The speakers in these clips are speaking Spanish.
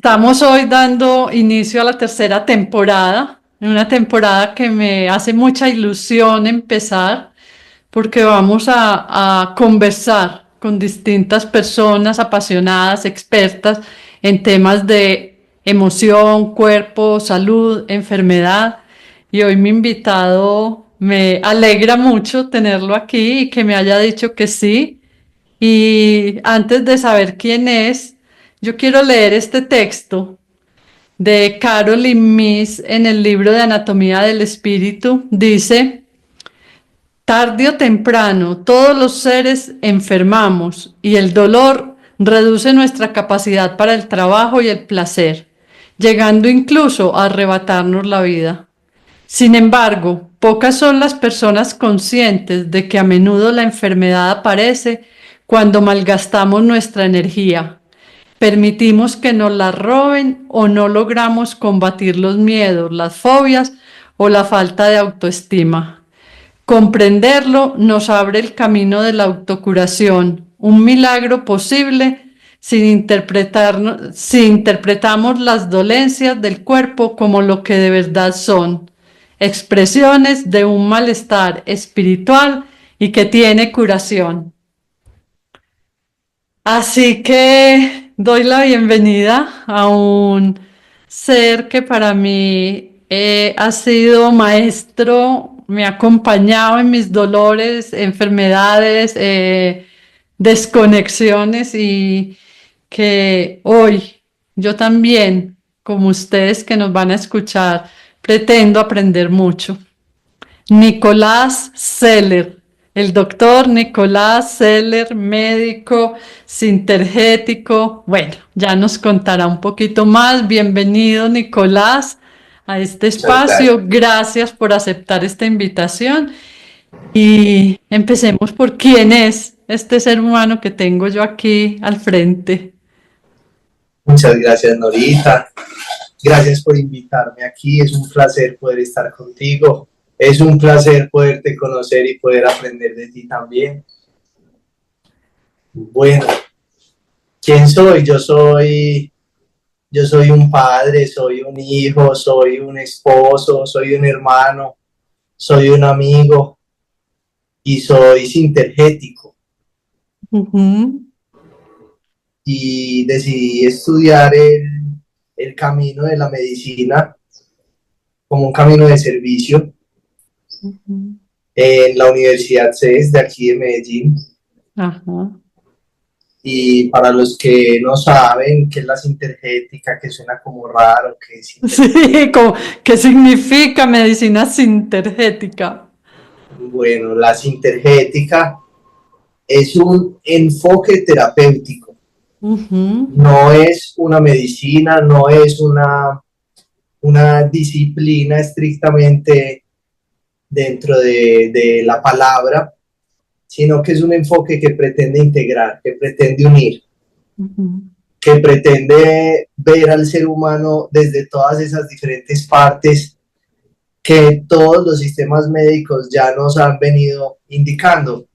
Estamos hoy dando inicio a la tercera temporada, una temporada que me hace mucha ilusión empezar porque vamos a conversar con distintas personas apasionadas, expertas en temas de emoción, cuerpo, salud, enfermedad. Y hoy mi invitado me alegra mucho tenerlo aquí y que me haya dicho que sí. Y antes de saber quién es, yo quiero leer este texto de Caroline Myss en el libro de Anatomía del Espíritu. Dice: tarde o temprano, todos los seres enfermamos y el dolor reduce nuestra capacidad para el trabajo y el placer, llegando incluso a arrebatarnos la vida. Sin embargo, pocas son las personas conscientes de que a menudo la enfermedad aparece cuando malgastamos nuestra energía, permitimos que nos la roben o no logramos combatir los miedos, las fobias o la falta de autoestima. Comprenderlo nos abre el camino de la autocuración, un milagro posible si interpretamos las dolencias del cuerpo como lo que de verdad son, expresiones de un malestar espiritual y que tiene curación. Así que doy la bienvenida a un ser que para mí ha sido maestro, me ha acompañado en mis dolores, enfermedades, desconexiones, y que hoy yo también, como ustedes que nos van a escuchar, pretendo aprender mucho. Nicolás Seller, el doctor Nicolás Seller, médico sintergético. Bueno, ya nos contará un poquito más. Bienvenido, Nicolás, a este Muchas gracias. espacio. Gracias por aceptar esta invitación. Y empecemos por quién es este ser humano que tengo yo aquí al frente. Muchas gracias, Norita. Gracias por invitarme aquí. Es un placer poder estar contigo. Es un placer poderte conocer y poder aprender de ti también. Bueno, ¿quién soy? Yo soy un padre, soy un hijo, soy un esposo, soy un hermano, soy un amigo y soy sintergético. Ujú, Y decidí estudiar el camino de la medicina como un camino de servicio ujú. en la Universidad CES de aquí de Medellín. Ajá. Y para los que no saben qué es la sintergética, que suena como raro, que es Sí, sintergética. ¿qué significa medicina sintergética? Bueno, la sintergética es un enfoque terapéutico. Ujú. No es una medicina, no es una disciplina estrictamente dentro de la palabra, sino que es un enfoque que pretende integrar, que pretende unir, Ujú. que pretende ver al ser humano desde todas esas diferentes partes que todos los sistemas médicos ya nos han venido indicando.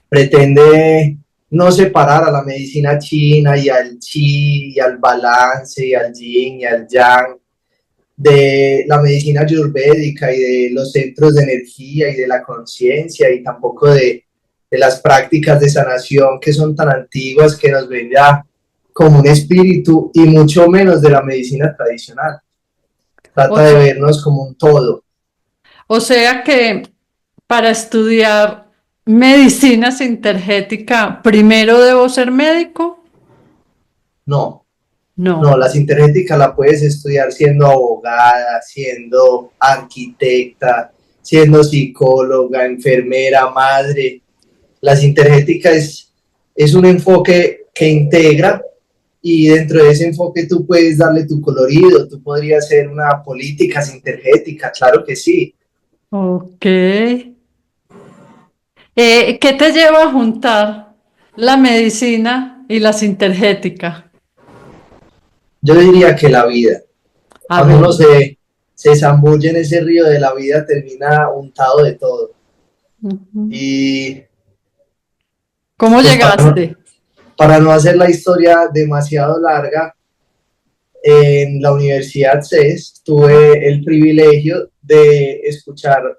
Pretende no separar a la medicina china y al chi y al balance y al yin y al yang de la medicina ayurvédica y de los centros de energía y de la conciencia, y tampoco de las prácticas de sanación que son tan antiguas, que nos ven ya como un espíritu, y mucho menos de la medicina tradicional. O Trata de se- vernos como un todo. o sea que para estudiar medicina sintergética, ¿primero debo ser médico? No, no, No. la sintergética la puedes estudiar siendo abogada, siendo arquitecta, siendo psicóloga, enfermera, madre. La sintergética es un enfoque que integra, y dentro de ese enfoque tú puedes darle tu colorido. Tú podrías ser una política sintergética, claro que sí. Ok. ¿Qué te lleva a juntar la medicina y la sintergética? Yo diría que la vida, A cuando ver. uno se zambulle en ese río de la vida, termina untado de todo. Ujú. Y ¿Cómo pues llegaste? para no hacer la historia demasiado larga, en la Universidad CES tuve el privilegio de escuchar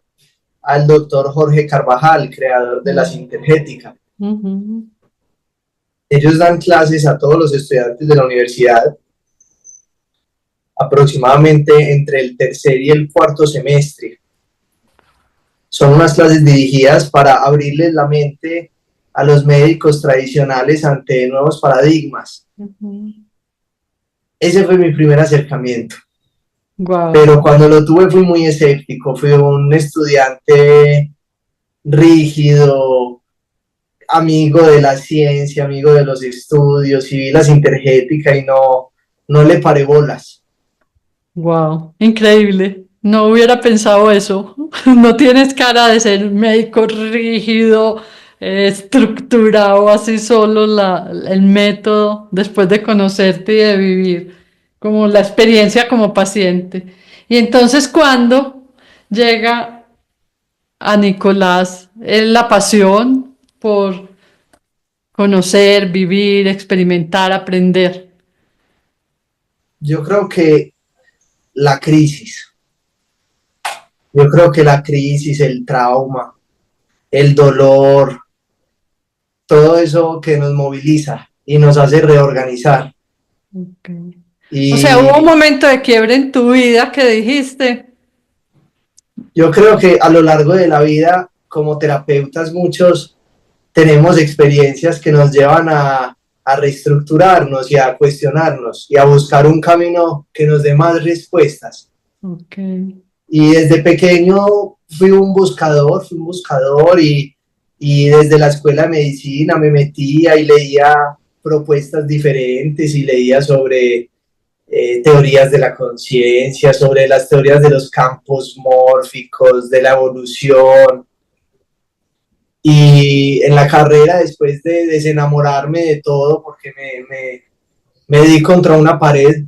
al doctor Jorge Carvajal, creador de la Sintergética. Ujú. Ellos dan clases a todos los estudiantes de la universidad aproximadamente entre el tercer y el cuarto semestre. Son unas clases dirigidas para abrirles la mente a los médicos tradicionales ante nuevos paradigmas. Ujú. Ese fue mi primer acercamiento. Wow. Pero cuando lo tuve fui muy escéptico, fui un estudiante rígido, amigo de la ciencia, amigo de los estudios, y vi la Sintergética y no le paré bolas. Wow, increíble. No hubiera pensado eso. No tienes cara de ser médico rígido, estructurado, así solo el método después de conocerte y de vivir como la experiencia como paciente. Y entonces, ¿cuándo llega a Nicolás la pasión por conocer, vivir, experimentar, aprender? Yo creo que la crisis, yo creo que la crisis, el trauma, el dolor, todo eso que nos moviliza y nos hace reorganizar. Ok. O sea, hubo un Y momento de quiebre en tu vida que dijiste, yo creo que a lo largo de la vida, como terapeutas, muchos tenemos experiencias que nos llevan a reestructurarnos y a cuestionarnos y a buscar un camino que nos dé más respuestas. ok, Y desde pequeño fui un buscador y desde la escuela de medicina me metía y leía propuestas diferentes y leía sobre teorías de la conciencia, sobre las teorías de los campos mórficos, de la evolución. Y en la carrera, después de desenamorarme de todo, porque me di contra una pared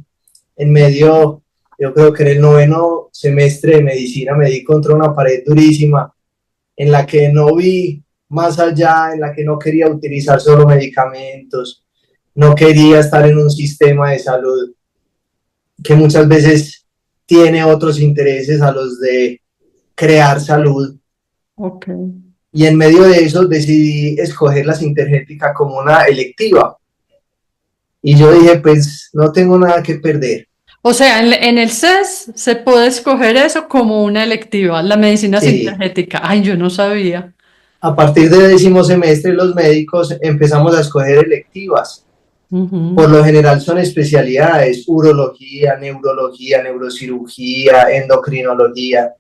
en medio, yo creo que en el noveno semestre de medicina me di contra una pared durísima en la que no vi más allá, en la que no quería utilizar solo medicamentos, no quería estar en un sistema de salud que muchas veces tiene otros intereses a los de crear salud. ok. Y en medio de eso decidí escoger la Sintergética como una electiva. Y yo dije, pues no tengo nada que perder. O sea, en el CES se puede escoger eso como una electiva, la medicina Sí, sintética. Ay, yo no sabía. a partir del décimo semestre los médicos empezamos a escoger electivas. Por Ujú. lo general son especialidades, urología, neurología, neurocirugía, endocrinología.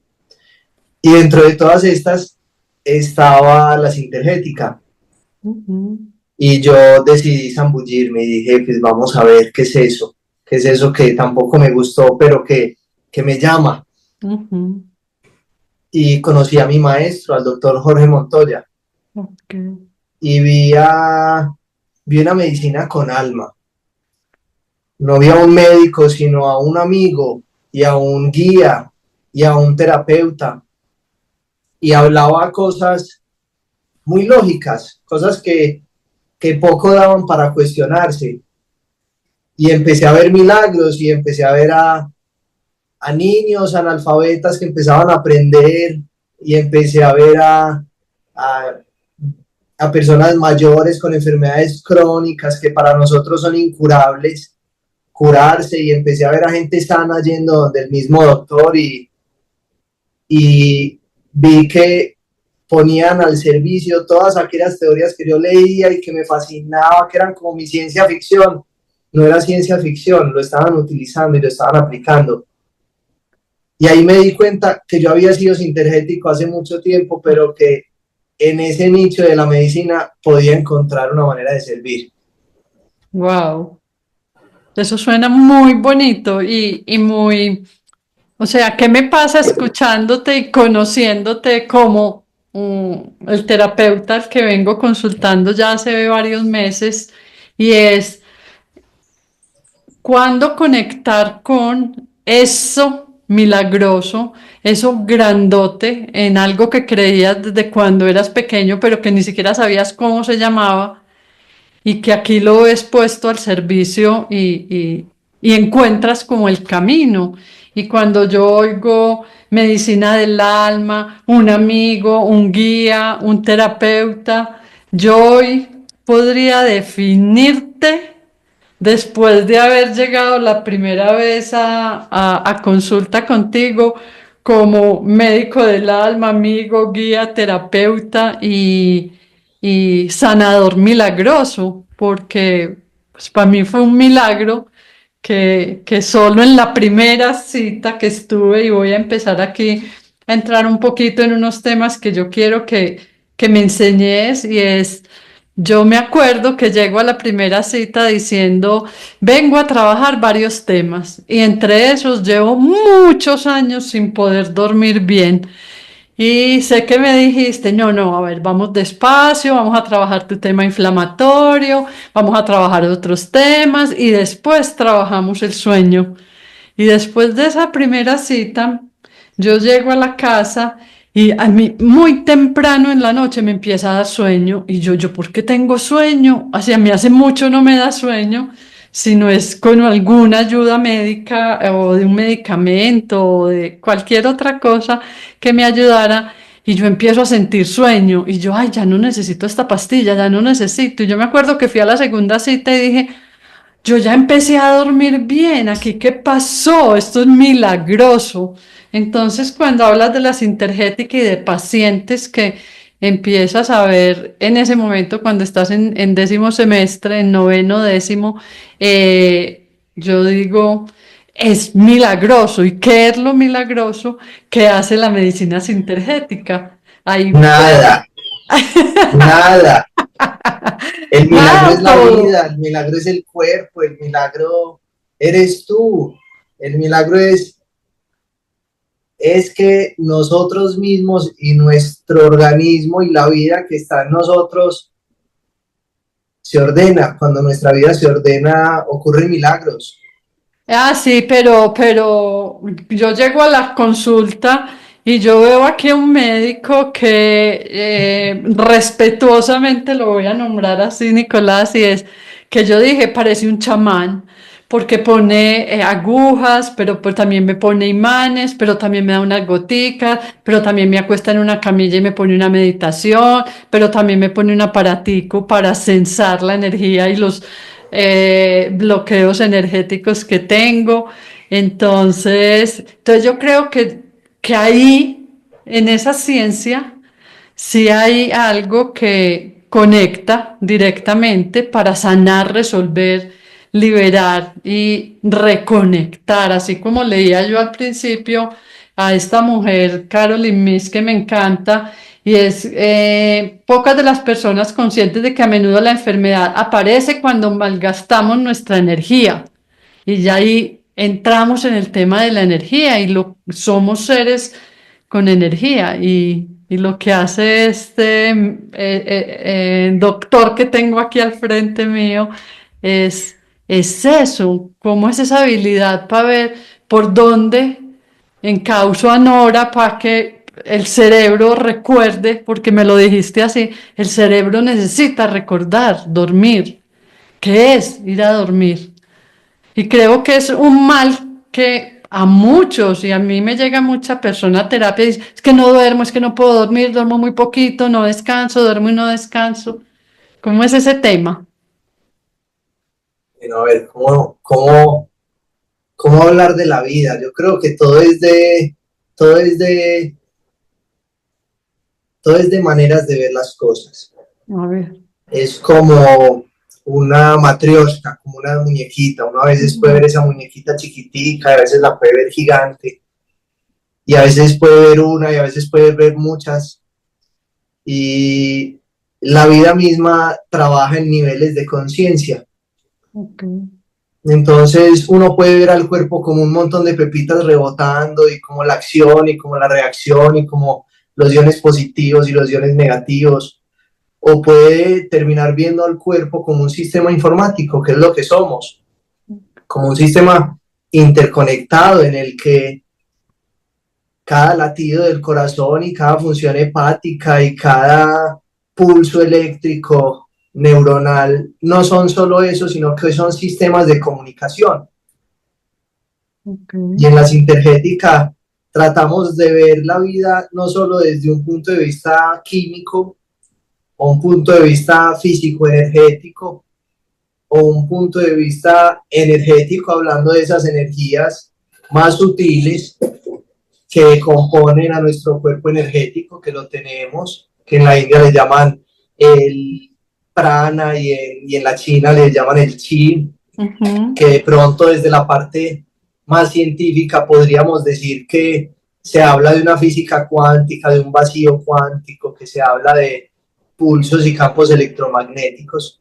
Y dentro de todas estas estaba la Sintergética. Ujú. Y yo decidí zambullirme y dije, pues vamos a ver qué es eso que tampoco me gustó, pero que me llama. Ujú. Y conocí a mi maestro, al doctor Jorge Montoya, Ok. y vi una medicina con alma. No vi a un médico, sino a un amigo y a un guía y a un terapeuta. Y hablaba cosas muy lógicas, cosas que poco daban para cuestionarse. Y empecé a ver milagros y empecé a ver a niños analfabetas que empezaban a aprender y empecé a ver a, a personas mayores con enfermedades crónicas que para nosotros son incurables, curarse y empecé a ver a gente sana yendo donde el mismo doctor y vi que ponían al servicio todas aquellas teorías que yo leía y que me fascinaba, que eran como mi ciencia ficción. No era ciencia ficción, lo estaban utilizando y lo estaban aplicando. Y ahí me di cuenta que yo había sido sintergético hace mucho tiempo, pero que en ese nicho de la medicina podía encontrar una manera de servir. Wow. Eso suena muy bonito y muy, o sea, ¿qué me pasa escuchándote y conociéndote como el terapeuta al que vengo consultando ya hace varios meses? Y es cuándo conectar con eso milagroso, eso grandote, en algo que creías desde cuando eras pequeño, pero que ni siquiera sabías cómo se llamaba, y que aquí lo ves puesto al servicio y y encuentras como el camino. Y cuando yo oigo medicina del alma, un amigo, un guía, un terapeuta, yo hoy podría definirte después de haber llegado la primera vez a consulta contigo como médico del alma, amigo, guía, terapeuta y sanador milagroso, porque pues, para mí fue un milagro que solo en la primera cita que estuve, y voy a empezar aquí a entrar un poquito en unos temas que yo quiero que me enseñes, y es, yo me acuerdo que llego a la primera cita diciendo, vengo a trabajar varios temas, y entre esos llevo muchos años sin poder dormir bien. Y sé que me dijiste, no, no, a ver, vamos despacio, vamos a trabajar tu tema inflamatorio, vamos a trabajar otros temas y después trabajamos el sueño. Y después de esa primera cita, yo llego a la casa y a mí muy temprano en la noche me empieza a dar sueño y yo, ¿por qué tengo sueño? Así a mí hace mucho no me da sueño, si no es con alguna ayuda médica o de un medicamento o de cualquier otra cosa que me ayudara. Y yo empiezo a sentir sueño y yo, ay, ya no necesito esta pastilla, ya no necesito. Y yo me acuerdo que fui a la segunda cita y dije, yo ya empecé a dormir bien, aquí qué pasó, esto es milagroso. Entonces, cuando hablas de la sintergética y de pacientes que empiezas a ver en ese momento, cuando estás en décimo semestre, en noveno, décimo, yo digo, es milagroso. ¿Y qué es lo milagroso que hace la medicina sintergética? Ahí puedo. Nada, nada. El milagro es Nada, la todo. vida, el milagro es el cuerpo, el milagro eres tú. El milagro es que nosotros mismos y nuestro organismo y la vida que está en nosotros se ordena. Cuando nuestra vida se ordena, ocurren milagros. Ah, sí, pero yo llego a la consulta y yo veo aquí a un médico que respetuosamente lo voy a nombrar así, Nicolás, y es que yo dije, parece un chamán, porque pone agujas, pero pues también me pone imanes, pero también me da unas goticas, pero también me acuesta en una camilla y me pone una meditación, pero también me pone un aparatico para censar la energía y los bloqueos energéticos que tengo. Entonces yo creo que ahí, en esa ciencia, sí hay algo que conecta directamente para sanar, resolver, liberar y reconectar, así como leía yo al principio a esta mujer, Caroline Miss, que me encanta, y es pocas de las personas conscientes de que a menudo la enfermedad aparece cuando malgastamos nuestra energía. Y ya ahí entramos en el tema de la energía y somos seres con energía. Y lo que hace este doctor que tengo aquí al frente mío es, es eso, cómo es esa habilidad para ver por dónde encauso a Nora para que el cerebro recuerde, porque me lo dijiste así, el cerebro necesita recordar, dormir. ¿Qué es ir a dormir? Y creo que es un mal que a muchos, y a mí me llega mucha persona a terapia y dice, es que no duermo, es que no puedo dormir, duermo muy poquito, no descanso, duermo y no descanso. ¿Cómo es ese tema? Bueno, a ver, ¿cómo hablar de la vida? Yo creo que todo es de, todo es de maneras de ver las cosas. A ver. Es como una matrioshka, como una muñequita. Uno a veces puede ver esa muñequita chiquitica, a veces la puede ver gigante, y a veces puede ver una, y a veces puede ver muchas. Y la vida misma trabaja en niveles de conciencia. Ok. Entonces uno puede ver al cuerpo como un montón de pepitas rebotando y como la acción y como la reacción y como los iones positivos y los iones negativos. O puede terminar viendo al cuerpo como un sistema informático, que es lo que somos, como un sistema interconectado en el que cada latido del corazón y cada función hepática y cada pulso eléctrico neuronal no son solo eso, sino que son sistemas de comunicación. Ok. Y en la sintergética tratamos de ver la vida no solo desde un punto de vista químico o un punto de vista físico-energético o un punto de vista energético, hablando de esas energías más sutiles que componen a nuestro cuerpo energético, que lo tenemos, que en la India le llaman el prana y en la China le llaman el chi, Ujú, que de pronto desde la parte más científica podríamos decir que se habla de una física cuántica, de un vacío cuántico, que se habla de pulsos y campos electromagnéticos.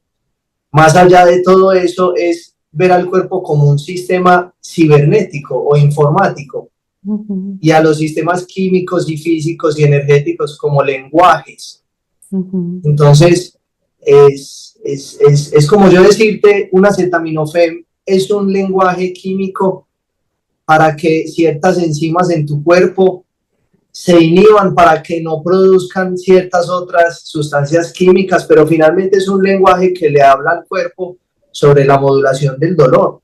Más allá de todo eso es ver al cuerpo como un sistema cibernético o informático ujú, y a los sistemas químicos y físicos y energéticos como lenguajes. ujú. Entonces, es como yo decirte, un acetaminofén es un lenguaje químico para que ciertas enzimas en tu cuerpo se inhiban para que no produzcan ciertas otras sustancias químicas, pero finalmente es un lenguaje que le habla al cuerpo sobre la modulación del dolor.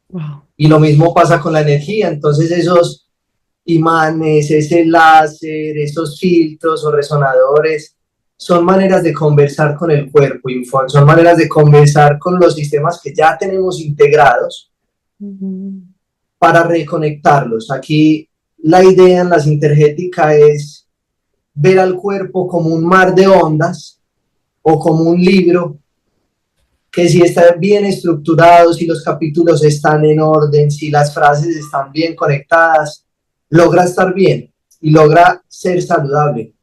Wow. Y lo mismo pasa con la energía, entonces esos imanes, ese láser, esos filtros o resonadores, son maneras de conversar con el cuerpo, son maneras de conversar con los sistemas que ya tenemos integrados Ujú. para reconectarlos. Aquí la idea en la sintergética es ver al cuerpo como un mar de ondas o como un libro que si está bien estructurado, si los capítulos están en orden, si las frases están bien conectadas, logra estar bien y logra ser saludable.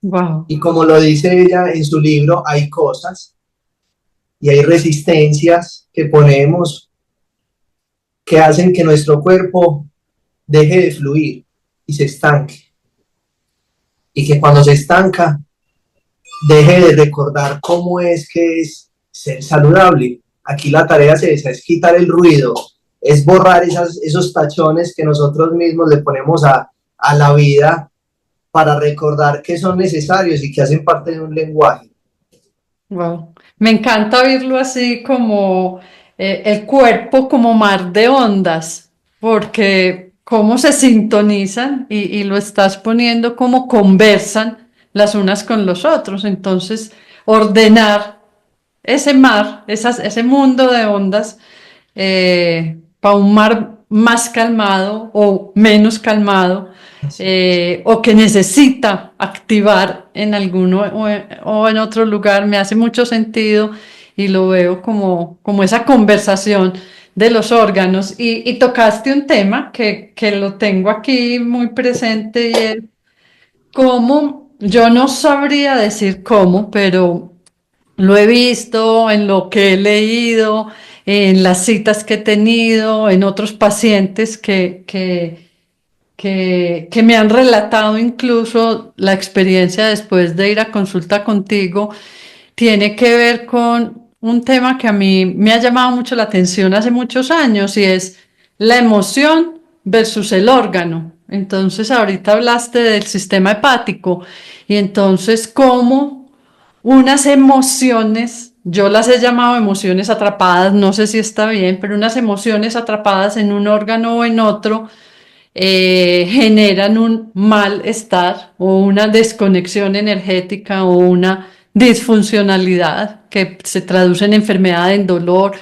Wow. Y como lo dice ella en su libro, hay cosas y hay resistencias que ponemos que hacen que nuestro cuerpo deje de fluir y se estanque. Y que cuando se estanca, deje de recordar cómo es que es ser saludable. Aquí la tarea es esa, es quitar el ruido, es borrar esos tachones que nosotros mismos le ponemos a la vida para recordar que son necesarios y que hacen parte de un lenguaje. Wow. Me encanta oírlo así como el cuerpo como mar de ondas, porque cómo se sintonizan y lo estás poniendo como conversan las unas con los otros. Entonces, ordenar ese mar, ese mundo de ondas, para un mar más calmado o menos calmado, o que necesita activar en alguno o en otro lugar, me hace mucho sentido y lo veo como esa conversación de los órganos. Y tocaste un tema que lo tengo aquí muy presente y es cómo, yo no sabría decir cómo, pero lo he visto en lo que he leído, en las citas que he tenido, en otros pacientes que me han relatado incluso la experiencia después de ir a consulta contigo. Tiene que ver con un tema que a mí me ha llamado mucho la atención hace muchos años y es la emoción versus el órgano. Entonces, ahorita hablaste del sistema hepático y entonces cómo unas emociones, yo las he llamado emociones atrapadas, no sé si está bien, pero unas emociones atrapadas en un órgano o en otro generan un malestar o una desconexión energética o una disfuncionalidad que se traduce en enfermedad, en dolor,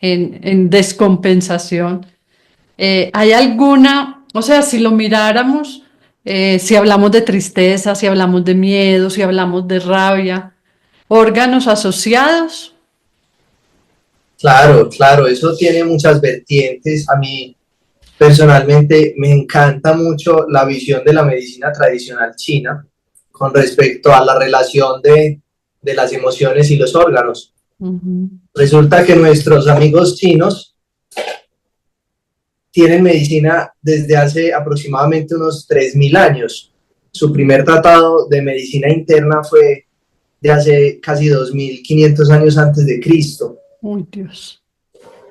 en descompensación. ¿Hay alguna, o sea, si lo miráramos, si hablamos de tristeza, si hablamos de miedo, si hablamos de rabia, órganos asociados? Claro, claro, eso tiene muchas vertientes. A mí personalmente me encanta mucho la visión de la medicina tradicional china con respecto a la relación de las emociones y los órganos. Ujú. Resulta que nuestros amigos chinos tienen medicina desde hace aproximadamente unos 3.000 años. Su primer tratado de medicina interna fue de hace casi 2.500 años antes de Cristo. Uy, Dios.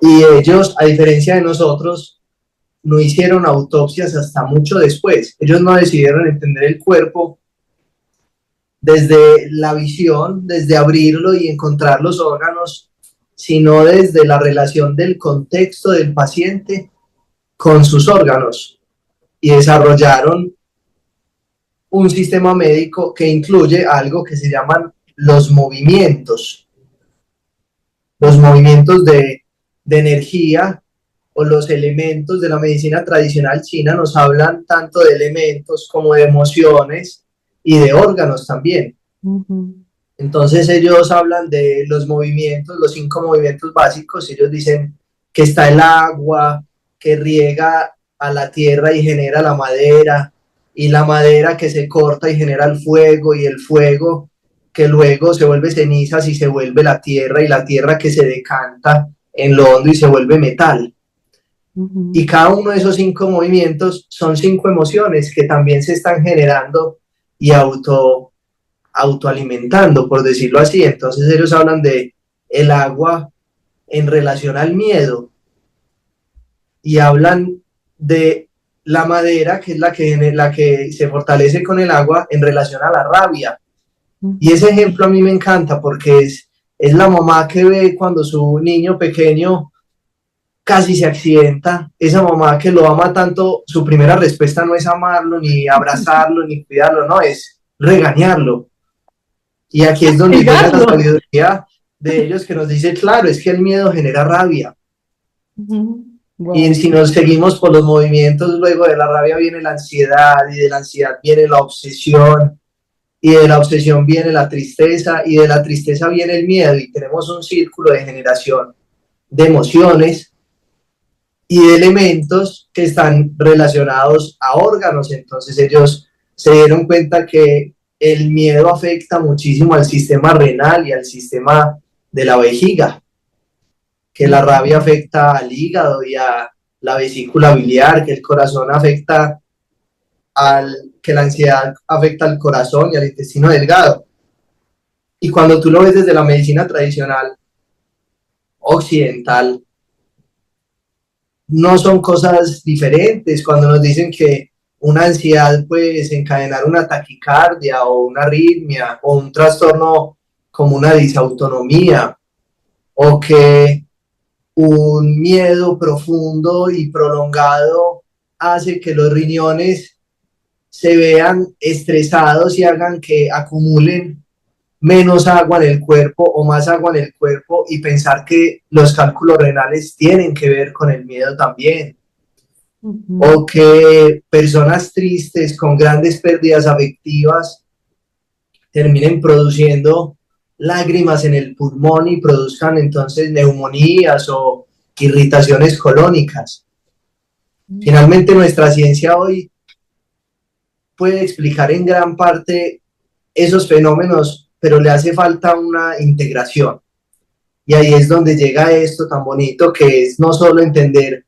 Y ellos, a diferencia de nosotros, no hicieron autopsias hasta mucho después. Ellos no decidieron entender el cuerpo desde la visión, desde abrirlo y encontrar los órganos, sino desde la relación del contexto del paciente con sus órganos, y desarrollaron un sistema médico que incluye algo que se llaman los movimientos de energía, o los elementos de la medicina tradicional china nos hablan tanto de elementos como de emociones y de órganos también. Entonces ellos hablan de los movimientos, los 5 movimientos básicos. Ellos dicen que está el agua, que riega a la tierra y genera la madera, y la madera que se corta y genera el fuego, y el fuego que luego se vuelve cenizas y se vuelve la tierra, y la tierra que se decanta en lo hondo y se vuelve metal. Y cada uno de esos 5 movimientos son 5 emociones que también se están generando y autoalimentando, por decirlo así. Entonces ellos hablan de el agua en relación al miedo, y hablan de la madera, que es la que se fortalece con el agua, en relación a la rabia. Y ese ejemplo a mí me encanta porque es la mamá que ve cuando su niño pequeño casi se accidenta, esa mamá que lo ama tanto. Su primera respuesta no es amarlo, ni abrazarlo, ni cuidarlo, no, es regañarlo. Y aquí es donde llega la sabiduría de ellos, que nos dice, claro, es que el miedo genera rabia. Wow. Y si nos seguimos por los movimientos, luego de la rabia viene la ansiedad, y de la ansiedad viene la obsesión, y de la obsesión viene la tristeza, y de la tristeza viene el miedo, y tenemos un círculo de generación de emociones y de elementos que están relacionados a órganos. Entonces ellos se dieron cuenta que el miedo afecta muchísimo al sistema renal y al sistema de la vejiga, que la rabia afecta al hígado y a la vesícula biliar, que el corazón afecta que la ansiedad afecta al corazón y al intestino delgado. Y cuando tú lo ves desde la medicina tradicional occidental, no son cosas diferentes. Cuando nos dicen que una ansiedad puede desencadenar una taquicardia o una arritmia o un trastorno como una disautonomía, o que un miedo profundo y prolongado hace que los riñones se vean estresados y hagan que acumulen menos agua en el cuerpo o más agua en el cuerpo, y pensar que los cálculos renales tienen que ver con el miedo también. O que personas tristes con grandes pérdidas afectivas terminen produciendo lágrimas en el pulmón y produzcan entonces neumonías o irritaciones colónicas. Finalmente, nuestra ciencia hoy puede explicar en gran parte esos fenómenos, pero le hace falta una integración. Y ahí es donde llega esto tan bonito, que es no solo entender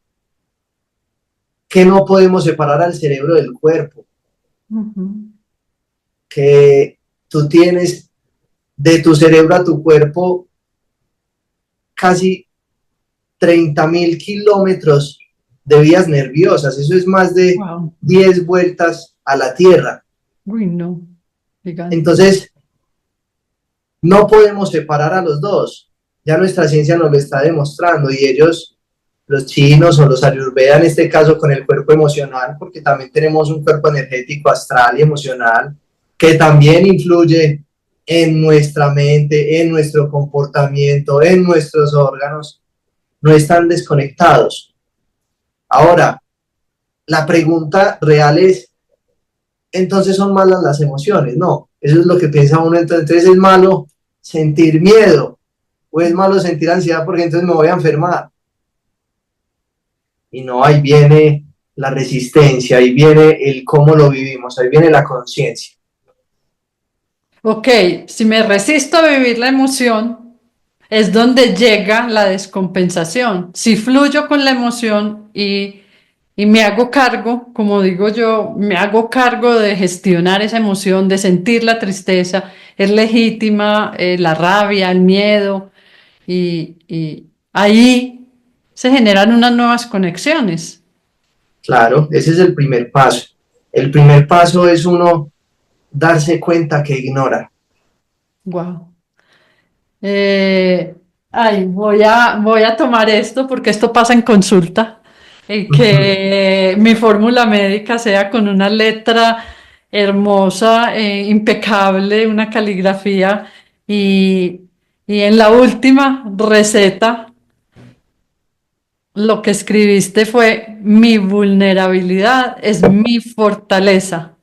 que no podemos separar al cerebro del cuerpo, que tú tienes de tu cerebro a tu cuerpo casi 30.000 kilómetros de vías nerviosas. Eso es más de 10 vueltas a la Tierra. Uy, no. Entonces, no podemos separar a los dos. Ya nuestra ciencia nos lo está demostrando, y ellos, los chinos o los ayurveda en este caso, con el cuerpo emocional, porque también tenemos un cuerpo energético, astral y emocional, que también influye en nuestra mente, en nuestro comportamiento, en nuestros órganos. No están desconectados. Ahora, la pregunta real es, ¿entonces son malas las emociones? No, eso es lo que piensa uno. Entonces es malo sentir miedo, o es malo sentir ansiedad porque entonces me voy a enfermar. Y no, ahí viene la resistencia, ahí viene el cómo lo vivimos, ahí viene la conciencia. Ok, si me resisto a vivir la emoción, es donde llega la descompensación. Si fluyo con la emoción y me hago cargo, como digo yo, me hago cargo de gestionar esa emoción, de sentir la tristeza, es legítima, la rabia, el miedo, y ahí se generan unas nuevas conexiones. Claro, ese es el primer paso. El primer paso es uno darse cuenta que ignora. Wow. Ay, voy a tomar esto porque esto pasa en consulta. Ujú. Que mi fórmula médica sea con una letra hermosa, impecable, una caligrafía y, y en la última receta lo que escribiste fue: mi vulnerabilidad es mi fortaleza.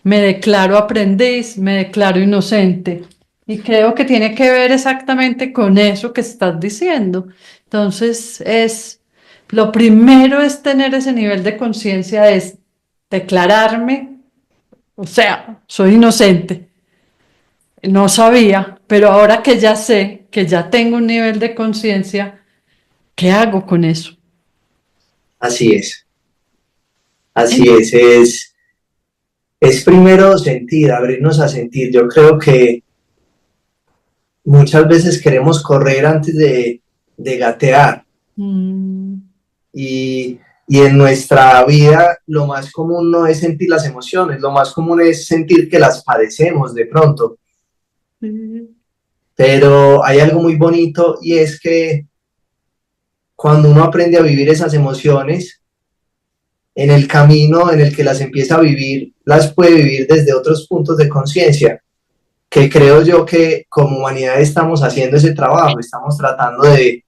Me declaro aprendiz, me declaro inocente. Y creo que tiene que ver exactamente con eso que estás diciendo. Entonces, lo primero es tener ese nivel de conciencia, es declararme, o sea, soy inocente. No sabía, pero ahora que ya sé, que ya tengo un nivel de conciencia, ¿qué hago con eso? Así es primero sentir, abrirnos a sentir. Yo creo que muchas veces queremos correr antes de gatear Mm, y, y en nuestra vida lo más común no es sentir las emociones, lo más común es sentir que las padecemos de pronto, sí. pero hay algo muy bonito y es que cuando uno aprende a vivir esas emociones, en el camino en el que las empieza a vivir, las puede vivir desde otros puntos de conciencia, que creo yo que como humanidad estamos haciendo ese trabajo, estamos tratando de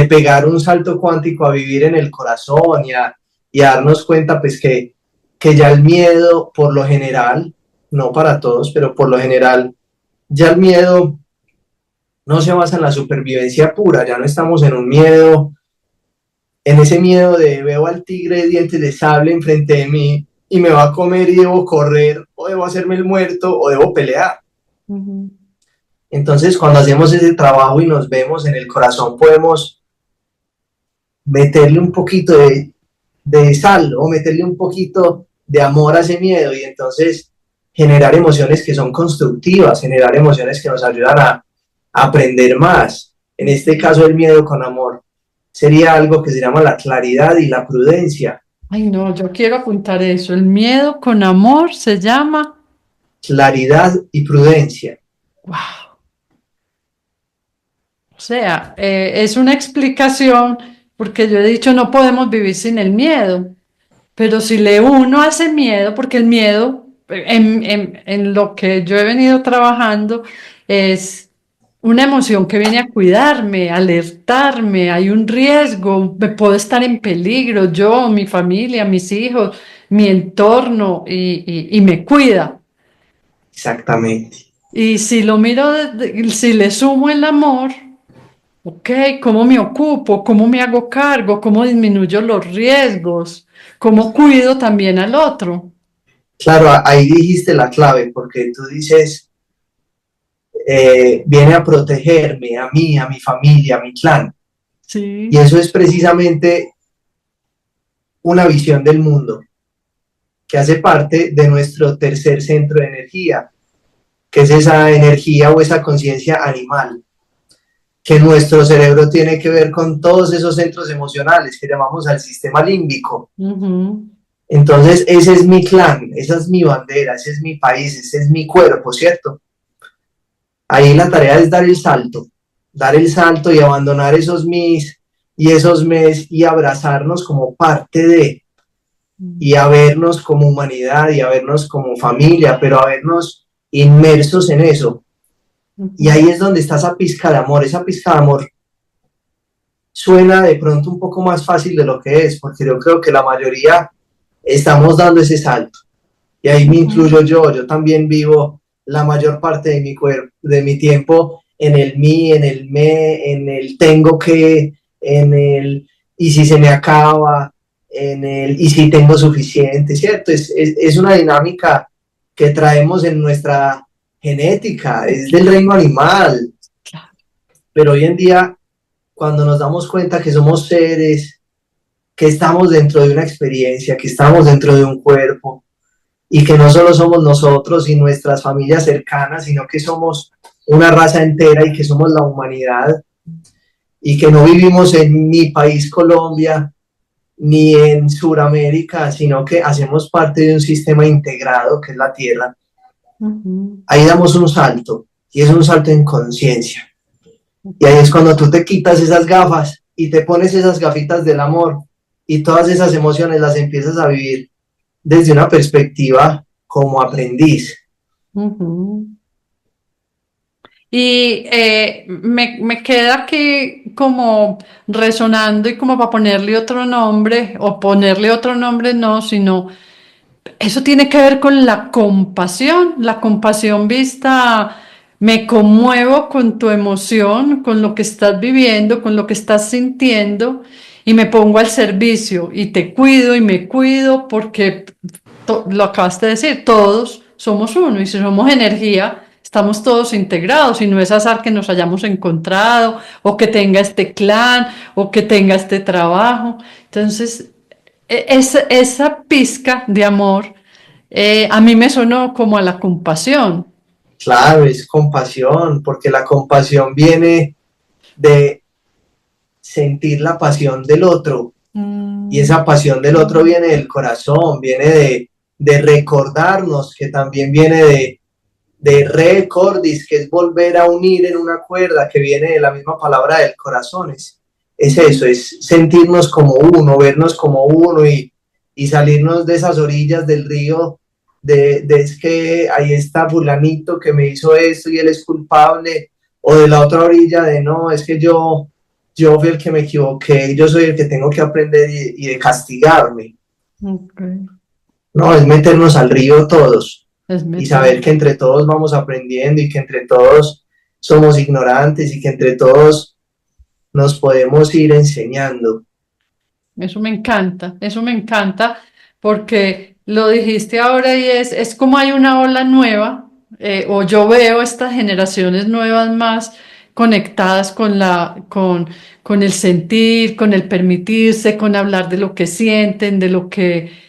pegar un salto cuántico a vivir en el corazón y a darnos cuenta pues que ya el miedo por lo general, no para todos, pero por lo general, ya el miedo no se basa en la supervivencia pura, ya no estamos en un miedo, en ese miedo de veo al tigre de dientes de sable enfrente de mí y me va a comer y debo correr o debo hacerme el muerto o debo pelear. Ujú. Entonces, cuando hacemos ese trabajo y nos vemos en el corazón, podemos meterle un poquito de sal o meterle un poquito de amor a ese miedo y entonces generar emociones que son constructivas, generar emociones que nos ayudan a aprender más. En este caso, el miedo con amor sería algo que se llama la claridad y la prudencia. Ay, no, yo quiero apuntar eso. El miedo con amor se llama. Claridad y prudencia. Wow. O sea, es una explicación porque yo he dicho no podemos vivir sin el miedo, pero si le uno a ese miedo, porque el miedo, en lo que yo he venido trabajando, es una emoción que viene a cuidarme, a alertarme, hay un riesgo, me puedo estar en peligro, yo, mi familia, mis hijos, mi entorno, y me cuida. Exactamente. Y si lo miro, si le sumo el amor, ok, ¿cómo me ocupo? ¿Cómo me hago cargo? ¿Cómo disminuyo los riesgos? ¿Cómo cuido también al otro? Claro, ahí dijiste la clave, porque tú dices, viene a protegerme, a mí, a mi familia, a mi clan. Y Sí. eso es precisamente una visión del mundo que hace parte de nuestro tercer centro de energía, que es esa energía o esa conciencia animal, que nuestro cerebro tiene que ver con todos esos centros emocionales que llamamos al sistema límbico. Ujú. Entonces, ese es mi clan, esa es mi bandera, ese es mi país, ese es mi cuerpo, ¿cierto? Ahí la tarea es dar el salto y abandonar esos mis y esos mes y abrazarnos como parte de, y a vernos como humanidad y a vernos como familia, pero a vernos inmersos en eso. Y Ujú. ahí es donde está esa pizca de amor. Esa pizca de amor suena de pronto un poco más fácil de lo que es, porque yo creo que la mayoría estamos dando ese salto. Y ahí me Ujú. incluyo yo también vivo la mayor parte de mi cuerpo, de mi tiempo en el mí, en el me, en el tengo que, en el y si se me acaba, en el y si tengo suficiente, ¿cierto? Es una dinámica que traemos en nuestra genética, es del reino animal, Claro. pero hoy en día, cuando nos damos cuenta que somos seres, que estamos dentro de una experiencia, que estamos dentro de un cuerpo, y que no solo somos nosotros y nuestras familias cercanas, sino que somos una raza entera y que somos la humanidad y que no vivimos en mi país Colombia ni en Sudamérica, sino que hacemos parte de un sistema integrado que es la Tierra. Ujú. Ahí damos un salto y es un salto en conciencia. Y ahí es cuando tú te quitas esas gafas y te pones esas gafitas del amor y todas esas emociones las empiezas a vivir desde una perspectiva como aprendiz. Ujú. Y me queda aquí como resonando y como para ponerle otro nombre, o ponerle otro nombre no, sino eso tiene que ver con la compasión vista, me conmuevo con tu emoción, con lo que estás viviendo, con lo que estás sintiendo y me pongo al servicio y te cuido y me cuido porque lo acabaste de decir, todos somos uno y si somos energía, estamos todos integrados y no es azar que nos hayamos encontrado o que tenga este clan o que tenga este trabajo. Entonces, esa pizca de amor a mí me sonó como a la compasión. Claro, es compasión, porque la compasión viene de sentir la pasión del otro y Mm, esa pasión del otro viene del corazón, viene de recordarnos, que también viene de recordis, que es volver a unir en una cuerda, que viene de la misma palabra del corazón. Es eso, es sentirnos como uno, vernos como uno y salirnos de esas orillas del río, de es que ahí está fulanito que me hizo esto y él es culpable, o de la otra orilla de no, es que yo fui el que me equivoqué, yo soy el que tengo que aprender y de castigarme. ok. No, es meternos al río todos Es y meter. saber que entre todos vamos aprendiendo y que entre todos somos ignorantes y que entre todos nos podemos ir enseñando. Eso me encanta porque lo dijiste ahora y es como hay una ola nueva, o yo veo estas generaciones nuevas más conectadas con el sentir, con el permitirse, con hablar de lo que sienten, de lo que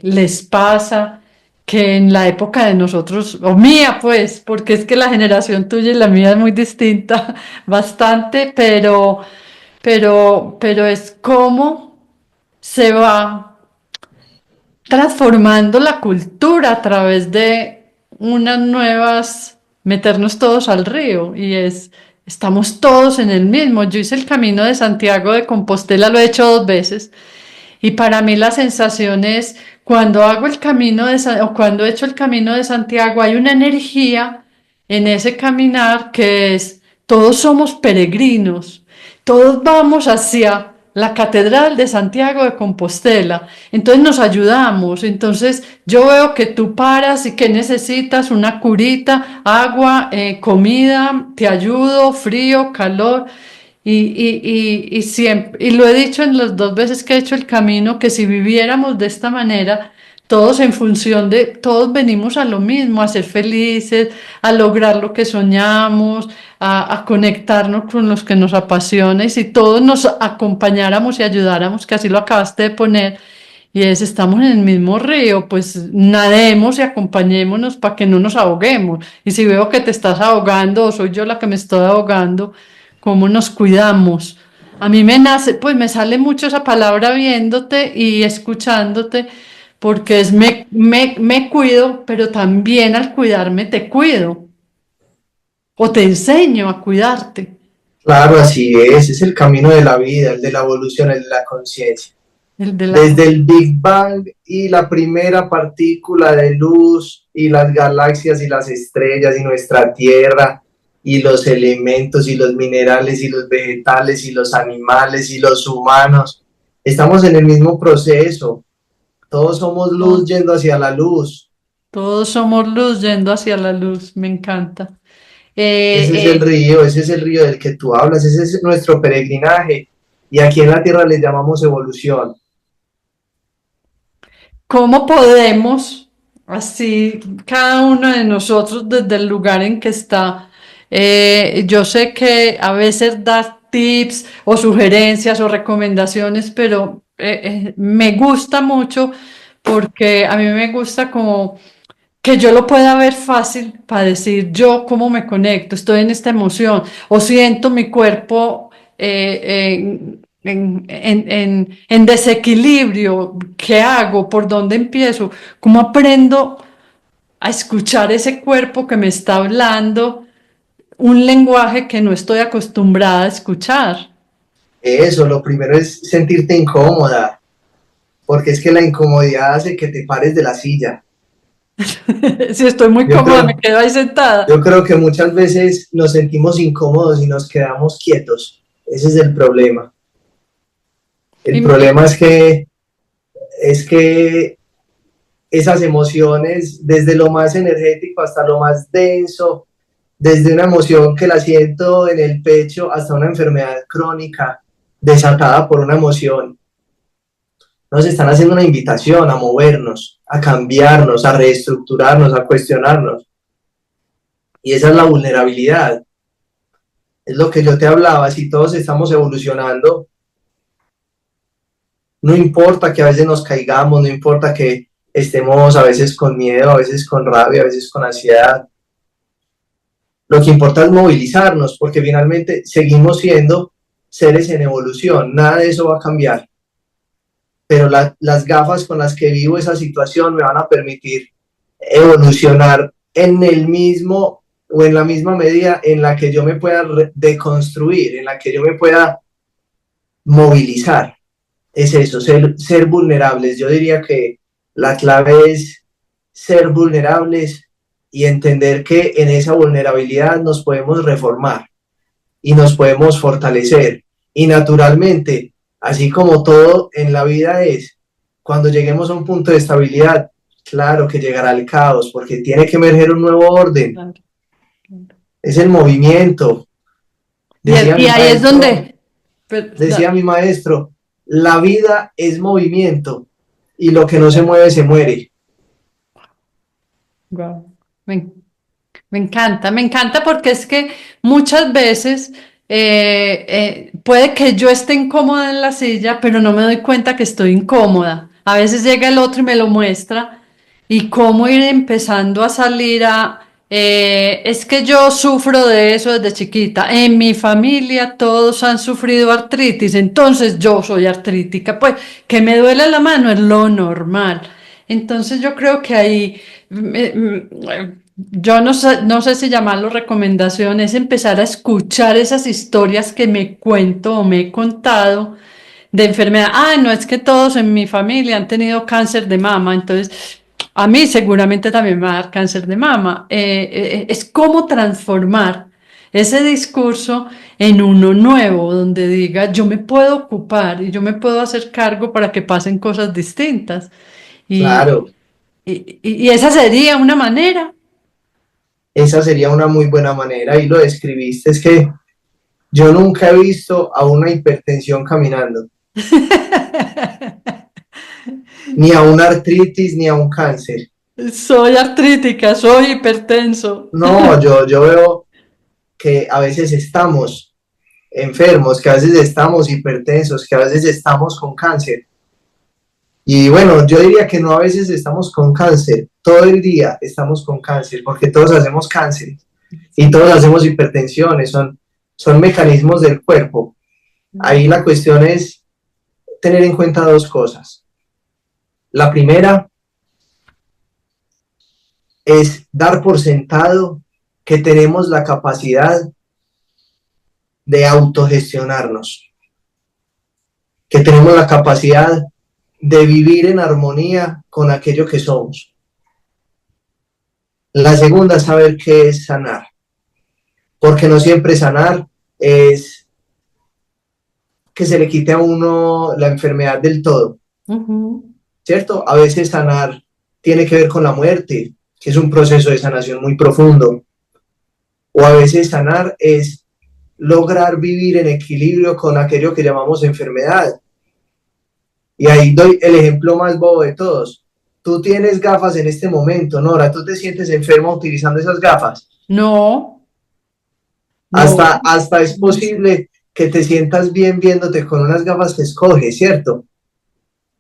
les pasa, que en la época de nosotros, o mía pues, porque es que la generación tuya y la mía es muy distinta, bastante, pero es cómo se va transformando la cultura a través de unas nuevas, meternos todos al río y estamos todos en el mismo. Yo hice el camino de Santiago de Compostela, lo he hecho 2 veces y para mí la sensación es cuando hago el camino o cuando he hecho el camino de Santiago hay una energía en ese caminar que es todos somos peregrinos, todos vamos hacia la Catedral de Santiago de Compostela. Entonces nos ayudamos. Entonces yo veo que tú paras y que necesitas una curita, agua, comida, te ayudo, frío, calor. Y siempre, y lo he dicho en las 2 veces que he hecho el camino, que si viviéramos de esta manera, todos en función de, todos venimos a lo mismo, a ser felices, a lograr lo que soñamos, a conectarnos con los que nos apasiona, y si todos nos acompañáramos y ayudáramos, que así lo acabaste de poner, y es, estamos en el mismo río, pues nademos y acompañémonos para que no nos ahoguemos. Y si veo que te estás ahogando o soy yo la que me estoy ahogando, ¿cómo nos cuidamos? A mí me nace, pues me sale mucho esa palabra viéndote y escuchándote, porque es me cuido, pero también al cuidarme te cuido o te enseño a cuidarte. Claro, así es el camino de la vida, el de la evolución, el de la conciencia. El de la... Desde el Big Bang y la primera partícula de luz y las galaxias y las estrellas y nuestra Tierra y los elementos y los minerales y los vegetales y los animales y los humanos. Estamos en el mismo proceso. Todos somos luz yendo hacia la luz. Todos somos luz yendo hacia la luz, me encanta. Ese es el río del que tú hablas, ese es nuestro peregrinaje. Y aquí en la Tierra le llamamos evolución. ¿Cómo podemos, así, cada uno de nosotros desde el lugar en que está? Yo sé que a veces das tips o sugerencias o recomendaciones, pero me gusta mucho porque a mí me gusta como que yo lo pueda ver fácil para decir yo cómo me conecto, estoy en esta emoción o siento mi cuerpo en desequilibrio, ¿qué hago? ¿Por dónde empiezo? ¿Cómo aprendo a escuchar ese cuerpo que me está hablando? un lenguaje que no estoy acostumbrada a escuchar. Eso, lo primero es sentirte incómoda, porque es que la incomodidad hace que te pares de la silla. Si estoy muy Yo cómoda, me creo, quedo ahí sentada. yo creo que muchas veces nos sentimos incómodos y nos quedamos quietos. Ese es el problema. El Y, problema es que esas emociones, desde lo más energético hasta lo más denso, desde una emoción que la siento en el pecho hasta una enfermedad crónica desatada por una emoción, nos están haciendo una invitación a movernos, a cambiarnos, a reestructurarnos, a cuestionarnos. Y esa es la vulnerabilidad. Es lo que yo te hablaba, si todos estamos evolucionando, no importa que a veces nos caigamos, no importa que estemos a veces con miedo, a veces con rabia, a veces con ansiedad. Lo que importa es movilizarnos, porque finalmente seguimos siendo seres en evolución, nada de eso va a cambiar. Pero las gafas con las que vivo esa situación me van a permitir evolucionar en el mismo o en la misma medida en la que yo me pueda deconstruir, en la que yo me pueda movilizar. Es eso, ser vulnerables. Yo diría que la clave es ser vulnerables y entender que en esa vulnerabilidad nos podemos reformar y nos podemos fortalecer. Y naturalmente, así como todo en la vida es, cuando lleguemos a un punto de estabilidad, claro que llegará el caos, porque tiene que emerger un nuevo orden. claro, claro. Es el movimiento. Decía Y mi ahí es maestro, donde, decía mi maestro, la vida es movimiento y lo que no se mueve se muere. Guau. Me, me encanta porque es que muchas veces puede que yo esté incómoda en la silla, pero no me doy cuenta que estoy incómoda. A veces llega el otro y me lo muestra y cómo ir empezando a salir es que yo sufro de eso desde chiquita. En mi familia todos han sufrido artritis, entonces yo soy artrítica. Pues que me duele la mano es lo normal. Entonces yo creo que ahí yo no sé si llamarlo recomendación, es empezar a escuchar esas historias que me cuento o me he contado de enfermedad. Ah, no es que todos en mi familia han tenido cáncer de mama, entonces a mí seguramente también me va a dar cáncer de mama. Es cómo transformar ese discurso en uno nuevo, donde diga, yo me puedo ocupar y yo me puedo hacer cargo para que pasen cosas distintas. Y, Claro, y esa sería una manera. esa sería una muy buena manera y lo describiste. Es que yo nunca he visto a una hipertensión caminando, ni a una artritis, ni a un cáncer. Soy artrítica, soy hipertenso. No, yo veo que a veces estamos enfermos, que a veces estamos hipertensos, que a veces estamos con cáncer. Y bueno, yo diría que no a veces estamos con cáncer, todo el día estamos con cáncer, porque todos hacemos cáncer y Sí. todos hacemos hipertensiones, son mecanismos del cuerpo. Ahí la cuestión es tener en cuenta dos cosas. La primera es dar por sentado que tenemos la capacidad de autogestionarnos, que tenemos la capacidad de vivir en armonía con aquello que somos. La segunda es saber qué es sanar, porque no siempre sanar es que se le quite a uno la enfermedad del todo, Ujú. ¿cierto? A veces sanar tiene que ver con la muerte, que es un proceso de sanación muy profundo, o a veces sanar es lograr vivir en equilibrio con aquello que llamamos enfermedad. Y ahí doy el ejemplo más bobo de todos. Tú tienes gafas en este momento, Nora, tú te sientes enferma utilizando esas gafas. No, no. Hasta es posible que te sientas bien viéndote con unas gafas que escoges, ¿cierto?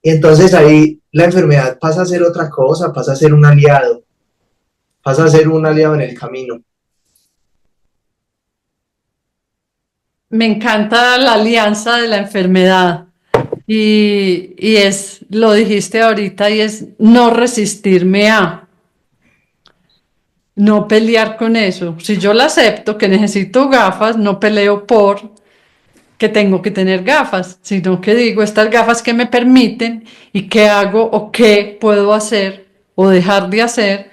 Y entonces ahí la enfermedad pasa a ser otra cosa, pasa a ser un aliado, pasa a ser un aliado en el camino. Me encanta la alianza de la enfermedad y es, lo dijiste ahorita, y es no resistirme a. no pelear con eso. Si yo la acepto que necesito gafas, no peleo por que tengo que tener gafas, sino que digo estas gafas que me permiten y qué hago o qué puedo hacer o dejar de hacer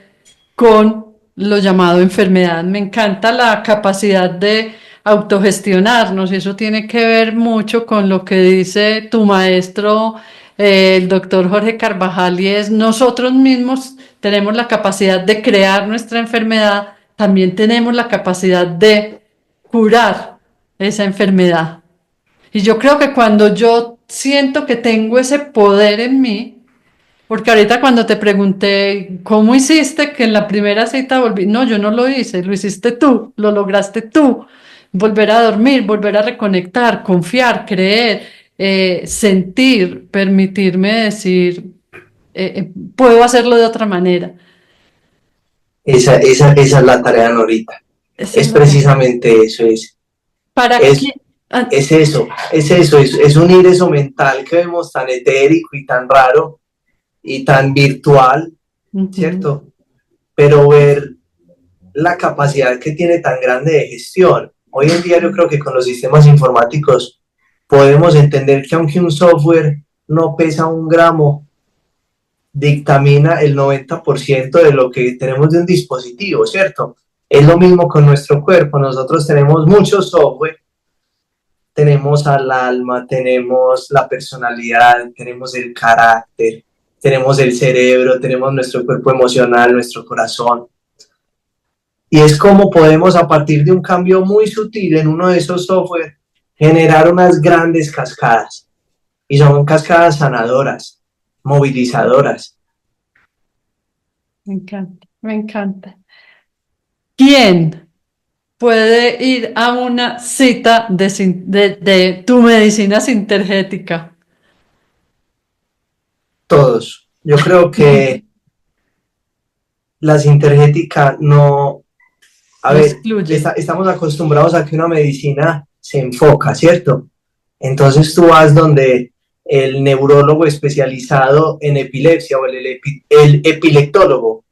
con lo llamado enfermedad. Me encanta la capacidad de autogestionarnos y eso tiene que ver mucho con lo que dice tu maestro, el doctor Jorge Carvajal, y es nosotros mismos tenemos la capacidad de crear nuestra enfermedad, también tenemos la capacidad de curar esa enfermedad. Y yo creo que cuando yo siento que tengo ese poder en mí, porque ahorita cuando te pregunté, ¿cómo hiciste que en la primera cita volví? No, yo no lo hice, lo hiciste tú, lo lograste tú. Volver a dormir, volver a reconectar, confiar, creer, sentir, permitirme decir, puedo hacerlo de otra manera. Esa es la tarea, Norita. Esa es Es la tarea. precisamente eso, ¿Para qué? es, es unir eso mental que vemos tan etérico y tan raro y tan virtual, Ujú. ¿cierto? Pero ver la capacidad que tiene tan grande de gestión. Hoy en día yo creo que con los sistemas informáticos podemos entender que aunque un software no pesa 1 gramo, dictamina el 90% de lo que tenemos de un dispositivo, ¿cierto? Es lo mismo con nuestro cuerpo. Nosotros tenemos mucho software, tenemos al alma, tenemos la personalidad, tenemos el carácter, tenemos el cerebro, tenemos nuestro cuerpo emocional, nuestro corazón. Y es como podemos, a partir de un cambio muy sutil en uno de esos software, generar unas grandes cascadas. Y son cascadas sanadoras, movilizadoras. Me encanta, me encanta. ¿Quién puede ir a una cita de tu medicina sintergética? Todos. Yo creo que la sintergética no, a No ver, excluye. estamos acostumbrados a que una medicina se enfoca, ¿cierto? Entonces tú vas donde el neurólogo especializado en epilepsia o el epileptólogo,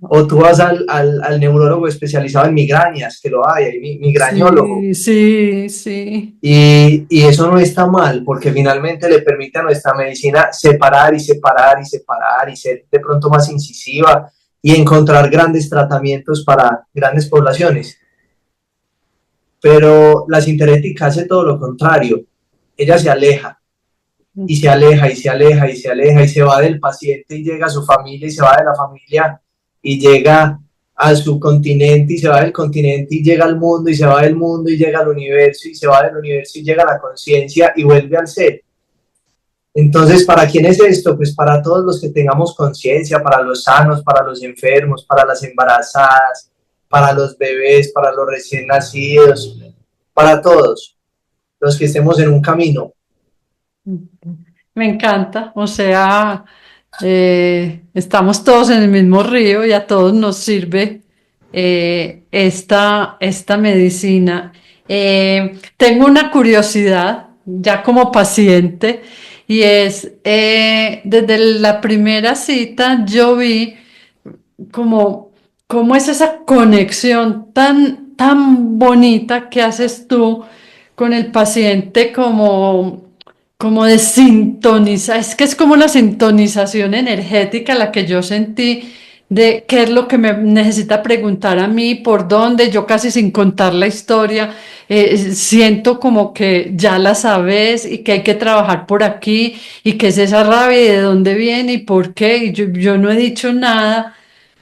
o tú vas al neurólogo especializado en migrañas, que lo hay migrañólogo. Sí, sí, sí. Y eso no está mal, porque finalmente le permite a nuestra medicina separar y separar y separar y ser de pronto más incisiva y encontrar grandes tratamientos para grandes poblaciones. Pero la sinterética hace todo lo contrario. Ella se aleja y se aleja y se aleja y se aleja y se va del paciente y llega a su familia y se va de la familia y llega a su continente y se va del continente y llega al mundo y se va del mundo y llega al universo y se va del universo y llega a la conciencia y vuelve al ser. Entonces, ¿para quién es esto? Pues para todos los que tengamos conciencia, para los sanos, para los enfermos, para las embarazadas, para los bebés, para los recién nacidos, para todos los que estemos en un camino. Me encanta. O sea, estamos todos en el mismo río y a todos nos sirve esta medicina. Tengo una curiosidad, ya como paciente, y es, desde la primera cita yo vi como, cómo es esa conexión tan bonita que haces tú con el paciente como de sintonizar, es que es como la sintonización energética la que yo sentí de qué es lo que me necesita preguntar a mí, por dónde, yo casi sin contar la historia, siento como que ya la sabes y que hay que trabajar por aquí y qué es esa rabia y de dónde viene y por qué, y yo no he dicho nada,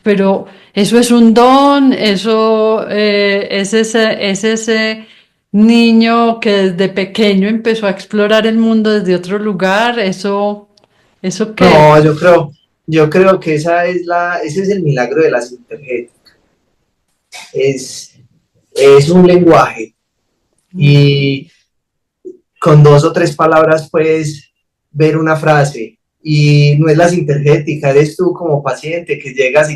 pero eso es un don, eso es ese niño que desde pequeño empezó a explorar el mundo desde otro lugar, eso qué. No, yo creo que ese es el milagro de la sintergética. Es, es un lenguaje y con 2 o 3 palabras puedes ver una frase y no es la sintergética, eres tú como paciente que llegas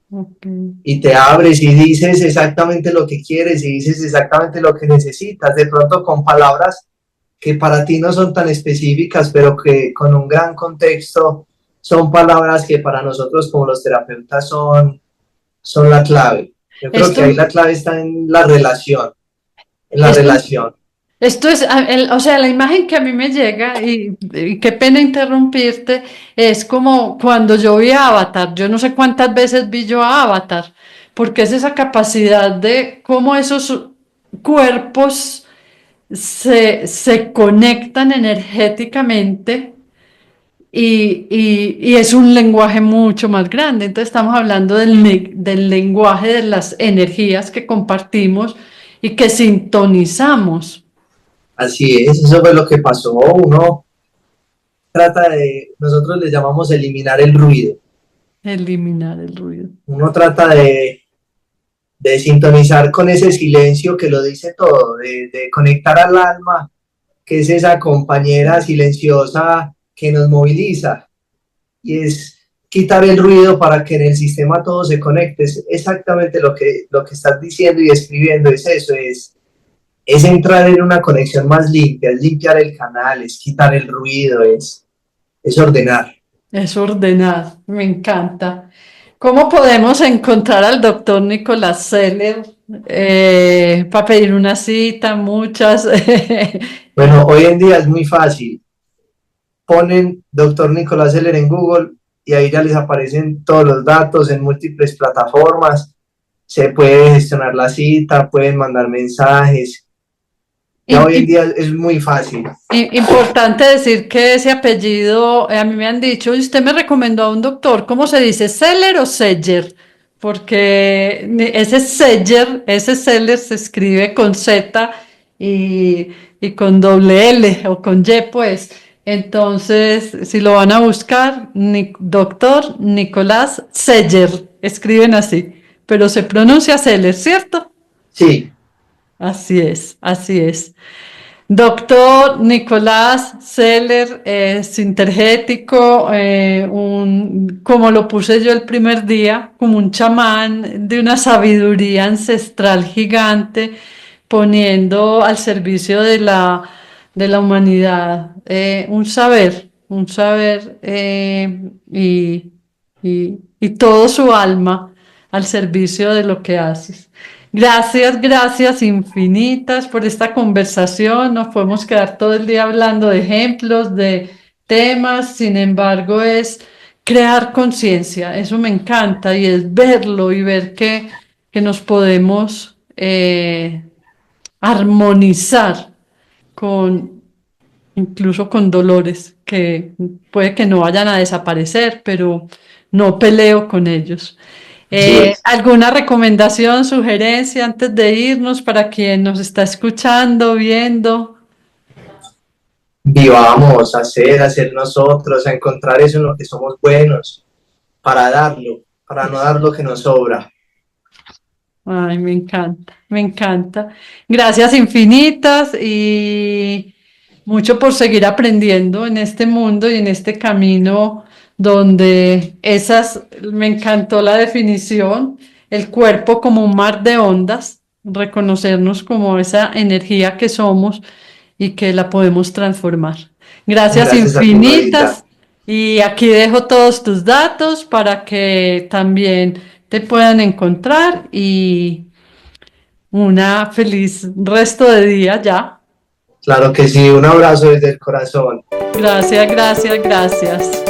Okay. y te abres y dices exactamente lo que quieres y dices exactamente lo que necesitas, de pronto con palabras que para ti no son tan específicas, pero que con un gran contexto son palabras que para nosotros como los terapeutas son son la clave. Yo creo que ahí Esto, la clave está en la relación, en la esto relación. Esto es, o sea, la imagen que a mí me llega, y qué pena interrumpirte, es como cuando yo vi a Avatar. Yo no sé cuántas veces vi yo a Avatar, porque es esa capacidad de cómo esos cuerpos se conectan energéticamente y es un lenguaje mucho más grande. Entonces estamos hablando del lenguaje de las energías que compartimos y que sintonizamos. Así es, eso fue lo que pasó. Uno trata de, nosotros le llamamos eliminar el ruido. Eliminar el ruido. Uno trata de sintonizar con ese silencio que lo dice todo, de conectar al alma, que es esa compañera silenciosa que nos moviliza. Y es quitar el ruido para que en el sistema todo se conecte. Es exactamente lo que estás diciendo y escribiendo, es eso, es entrar en una conexión más limpia, es limpiar el canal, es quitar el ruido, es ordenar. Es ordenar, me encanta. ¿Cómo podemos encontrar al doctor Nicolás Seller para pedir una cita? Muchas. Bueno, hoy en día es muy fácil. Ponen doctor Nicolás Heller en Google y ahí ya les aparecen todos los datos en múltiples plataformas. Se puede gestionar la cita, pueden mandar mensajes. Ya Im- hoy en im- día es muy fácil. Importante decir que ese apellido, a mí me han dicho, y usted me recomendó a un doctor, ¿cómo se dice? ¿Seller o Seller? Porque ese Seller se escribe con Z y con doble L o con Y, pues. Entonces, si lo van a buscar, doctor Nicolás Seller, escriben así, pero se pronuncia Seller, ¿cierto? Sí, Así es, así es. Doctor Nicolás Seller es sintergético, como lo puse yo el primer día, como un chamán de una sabiduría ancestral gigante, poniendo al servicio de la humanidad un saber y todo su alma al servicio de lo que haces. Gracias, gracias infinitas por esta conversación. Nos podemos quedar todo el día hablando de ejemplos, de temas, sin embargo, es crear conciencia. Eso me encanta y es verlo y ver que nos podemos armonizar con incluso con dolores que puede que no vayan a desaparecer, pero no peleo con ellos. así es. ¿Alguna recomendación, sugerencia antes de irnos para quien nos está escuchando, viendo? Vivamos, hacer nosotros, a encontrar eso en lo que somos buenos, para darlo, para no dar lo que nos sobra. Ay, me encanta, me encanta. Gracias infinitas y mucho por seguir aprendiendo en este mundo y en este camino donde me encantó la definición, el cuerpo como un mar de ondas, reconocernos como esa energía que somos y que la podemos transformar. Gracias Gracias a ti, Norita. infinitas y aquí dejo todos tus datos para que también te puedan encontrar y una feliz resto de día ya. Claro que sí, un abrazo desde el corazón. Gracias, gracias, gracias.